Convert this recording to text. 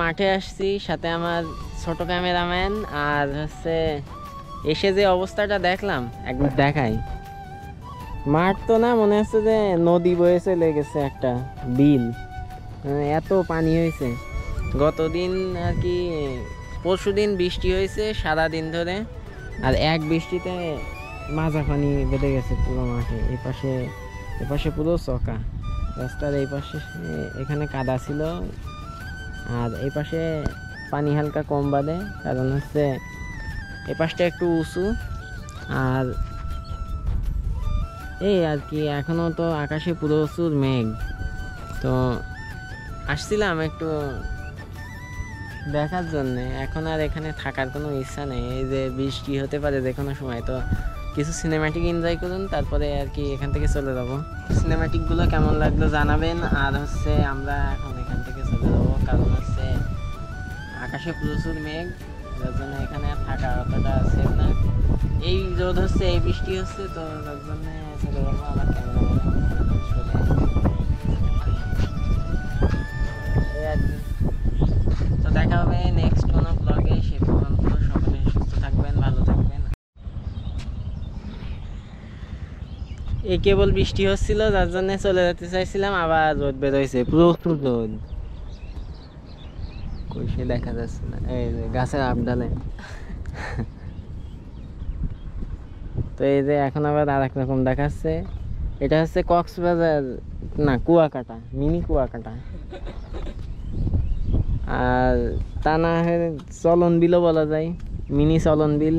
মাঠে আসছি, সাথে আমার ছোট ক্যামেরাম্যান। আর হচ্ছে এসে যে অবস্থাটা দেখলাম একবার দেখাই। মাঠ তো না, মনে হচ্ছে যে নদী বয়ে চলে গেছে, একটা বিল। এত পানি হয়েছে। গতদিন আর কি পরশুদিন বৃষ্টি হয়েছে সারাদিন ধরে, আর এক বৃষ্টিতে মাজা পানি বেঁধে গেছে পুরো মাঠে। এপাশে পুরো চকা, রাস্তার এই পাশে এখানে কাদা ছিল, আর এই পাশে পানি হালকা কম বাঁধে, কারণ হচ্ছে এই পাশটা একটু উঁচু। আর এই আর কি এখনো তো আকাশে প্রচুর মেঘ। তো আসছিলাম একটু দেখার জন্য, এখন আর এখানে থাকার কোনো ইচ্ছা নেই। এই যে বৃষ্টি হতে পারে যে কোনো সময়, তো কিছু সিনেম্যাটিক এনজয় করুন, তারপরে আর কি এখান থেকে চলে যাবো। সিনেম্যাটিকগুলো কেমন লাগলো জানাবেন। আর হচ্ছে আমরা এখন এখান থেকে চলে যাবো, কারণ হচ্ছে আকাশে প্রচুর মেঘ, যার জন্য এখানে থাকা অতটা সেফ না। এই রোদ হচ্ছে, এই বৃষ্টি হচ্ছে, তো যার জন্য চলে যাবো। আমার ক্যামেরাম্যান এই আর কি। তো দেখা হবে নেক্সট কোনো ব্লগে। সে পর্যন্ত সকলে সুস্থ থাকবেন, ভালো থাকবেন। এই কেবল বৃষ্টি হচ্ছিল, যার জন্য চলে যেতে চাইছিলাম, আবার রোদ বেরোইছে, প্রচুর রোদ। কই সে দেখা যাচ্ছে না, এই যে গাছের আবডালে। তো এই যে এখন আবার আর এক রকম দেখাচ্ছে। এটা হচ্ছে কক্সবাজার না, কুয়াকাটা, মিনি কুয়াকাটা। আর তা না চলন বিলও বলা যায়, মিনি চলন বিল।